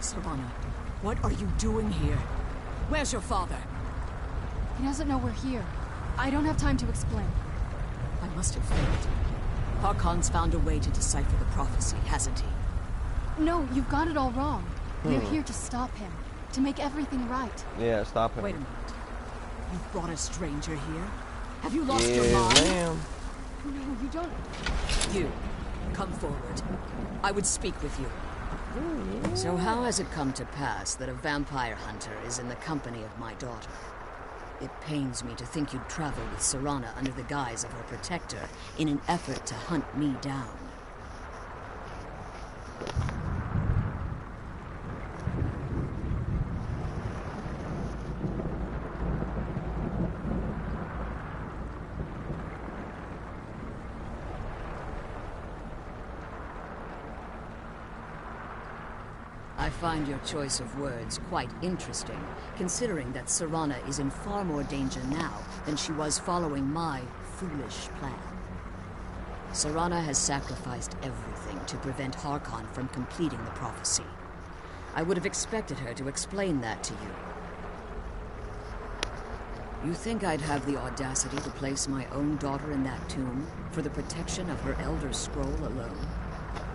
Serana, what are you doing here? Where's your father? He doesn't know we're here. I don't have time to explain. I must have failed. Harkon's found a way to decipher the prophecy, hasn't he? No, you've got it all wrong. We're here to stop him. To make everything right. Yeah, stop him. Wait a minute. You've brought a stranger here? Have you lost your mind? Ma'am. No, you don't... You, come forward. I would speak with you. So how has it come to pass that a vampire hunter is in the company of my daughter? It pains me to think you'd travel with Serana under the guise of her protector in an effort to hunt me down. I find your choice of words quite interesting, considering that Serana is in far more danger now than she was following my foolish plan. Serana has sacrificed everything to prevent Harkon from completing the prophecy. I would have expected her to explain that to you. You think I'd have the audacity to place my own daughter in that tomb for the protection of her Elder Scroll alone?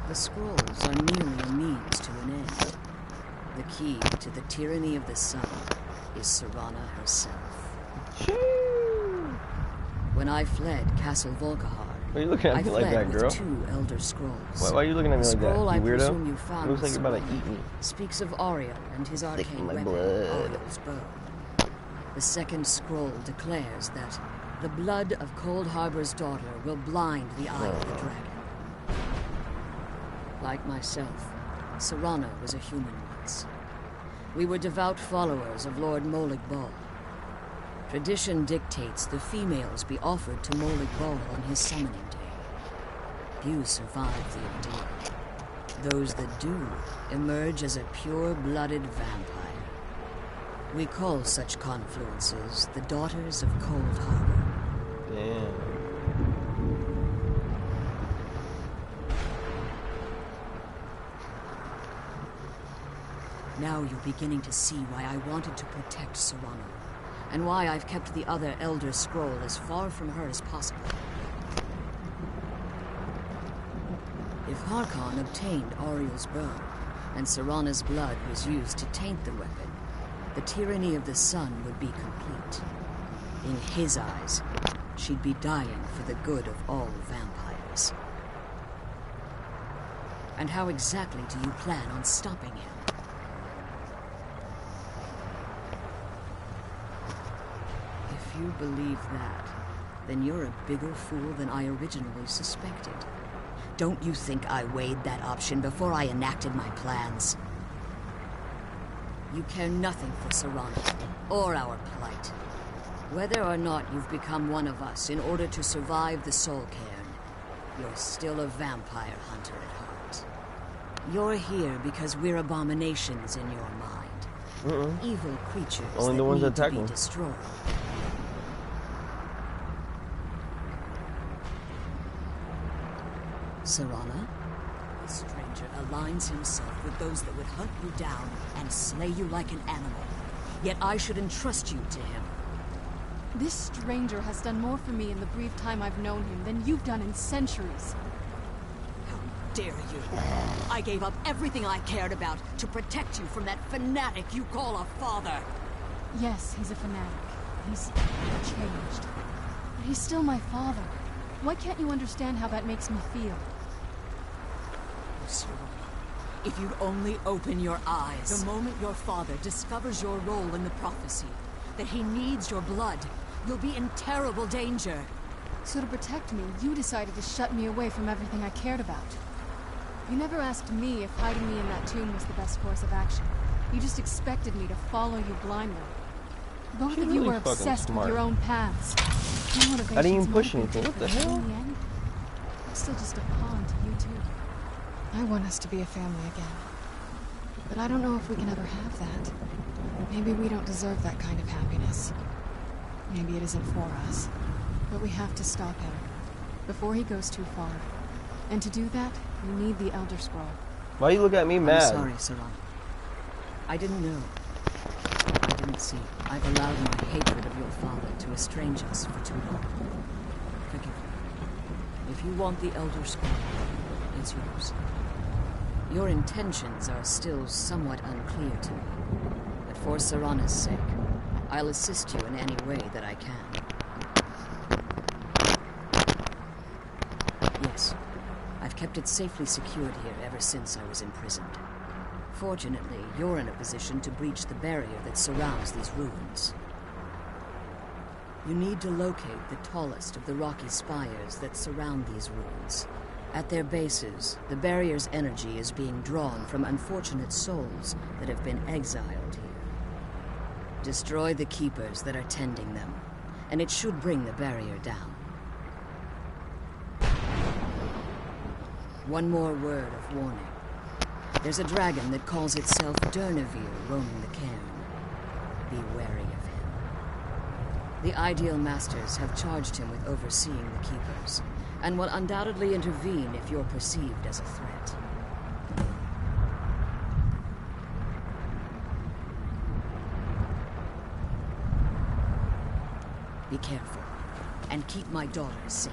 The scrolls are merely a means to an end. The key to the tyranny of the sun is Serana herself. When I fled Castle Volkihar, Why are you looking at me like that, girl? with 2 Elder Scrolls. Why are you looking at me like that, Scroll you I presume weirdo? you found Looks like you're about to Serana eat me. speaks of Ariel and his arcane my weapon, blood. Ariel's bow. The second scroll declares that the blood of Cold Harbor's daughter will blind the eye of the dragon. Like myself, Serana was a human once. We were devout followers of Lord Molig Bal. Tradition dictates the females be offered to Molig Bal on his summoning day. Few survive the ordeal. Those that do emerge as a pure-blooded vampire. We call such confluences the Daughters of Cold Harbor. Damn. Now you're beginning to see why I wanted to protect Serana, and why I've kept the other Elder Scroll as far from her as possible. If Harkon obtained Ariel's bow, and Serana's blood was used to taint the weapon, the tyranny of the sun would be complete. In his eyes, she'd be dying for the good of all vampires. And how exactly do you plan on stopping him? If you believe that, then you're a bigger fool than I originally suspected. Don't you think I weighed that option before I enacted my plans? You care nothing for Serana, or our plight. Whether or not you've become one of us in order to survive the Soul Cairn, you're still a vampire hunter at heart. You're here because we're abominations in your mind. Evil creatures Only that the ones need that attack to be me. destroyed. Serana? The stranger aligns himself with those that would hunt you down and slay you like an animal. Yet I should entrust you to him. This stranger has done more for me in the brief time I've known him than you've done in centuries. How dare you? I gave up everything I cared about to protect you from that fanatic you call a father. Yes, he's a fanatic. He's changed. But he's still my father. Why can't you understand how that makes me feel? Serana, if you'd only open your eyes. The moment your father discovers your role in the prophecy, that he needs your blood, you'll be in terrible danger. So to protect me, you decided to shut me away from everything I cared about. You never asked me if hiding me in that tomb was the best course of action. You just expected me to follow you blindly. Both She's of you really were fucking obsessed smart. with your own paths. Your I didn't even motivations push might be anything. What the different, but hell? in the end, I'm still just a pawn to you two. I want us to be a family again. But I don't know if we can ever have that. Maybe we don't deserve that kind of happiness. Maybe it isn't for us. But we have to stop him before he goes too far. And to do that, we need the Elder Scroll. Why you look at me mad? I'm sorry, Serana. I didn't know. I didn't see. I've allowed my hatred of your father to estrange us for too long. Forgive me. If you want the Elder Scroll, it's yours. Your intentions are still somewhat unclear to me, but for Serana's sake, I'll assist you in any way that I can. Yes, I've kept it safely secured here ever since I was imprisoned. Fortunately, you're in a position to breach the barrier that surrounds these ruins. You need to locate the tallest of the rocky spires that surround these ruins. At their bases, the barrier's energy is being drawn from unfortunate souls that have been exiled here. Destroy the keepers that are tending them, and it should bring the barrier down. One more word of warning. There's a dragon that calls itself Durnevere roaming the cairn. Be wary of him. The Ideal Masters have charged him with overseeing the keepers, and will undoubtedly intervene if you're perceived as a threat. Be careful, and keep my daughter safe.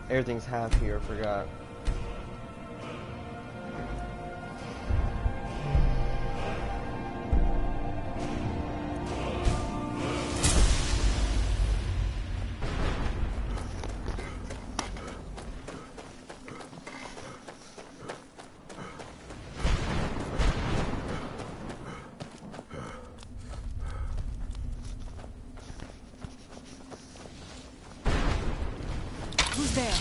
Everything's half here, I forgot. Who's there?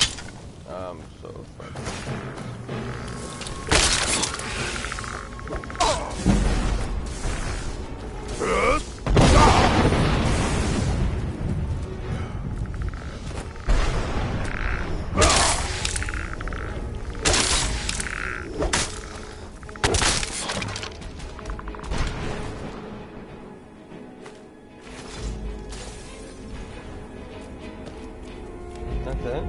So fucking. That's it?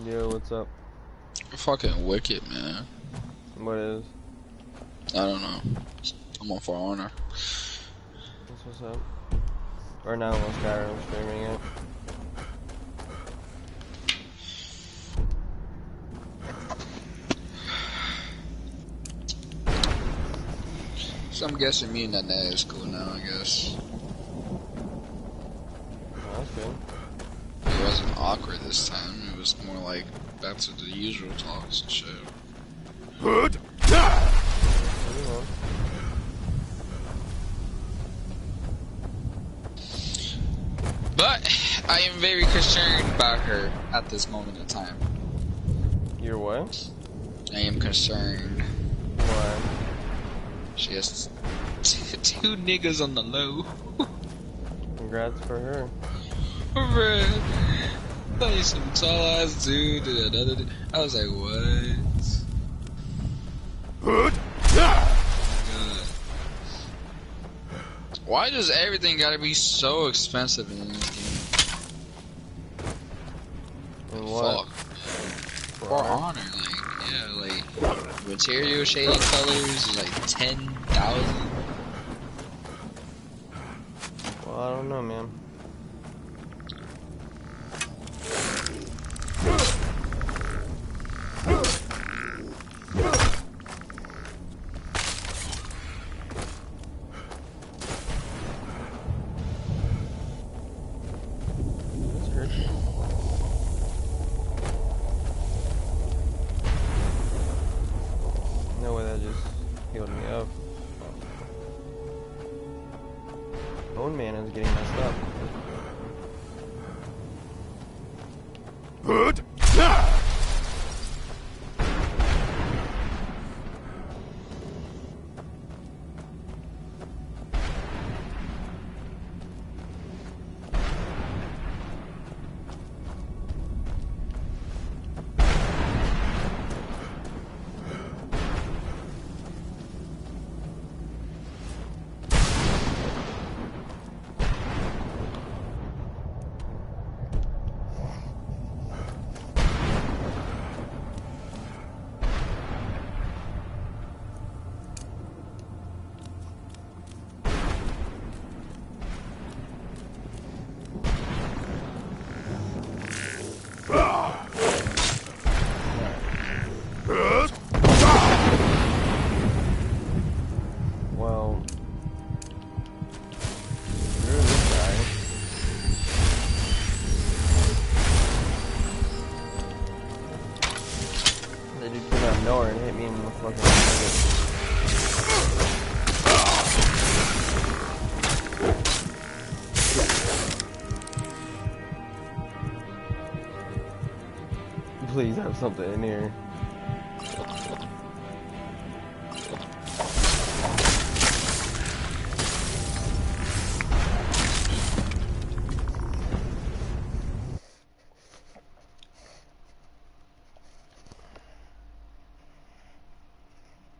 Yo, what's up? Fucking wicked, man. What is? I don't know. I'm on For Honor. That's what's up. Right now I'm on Skyrim streaming it. So I'm guessing me and that Ned is cool now, I guess. Oh, that's good. It wasn't awkward this time. It was more like back to the usual talks and shit. But I am very concerned about her at this moment in time. You're what? I am concerned. Why? She has two niggas on the low. Congrats for her. Bruh. Like some tall ass dude and another dude. I was like, what? God. Why does everything gotta be so expensive in this game? And what? Fuck. For Honor, like, yeah, like, material shading colors is like 10,000. Well, I don't know, man. No way, that just healed me up. Bone Man is getting messed up. please have something in here.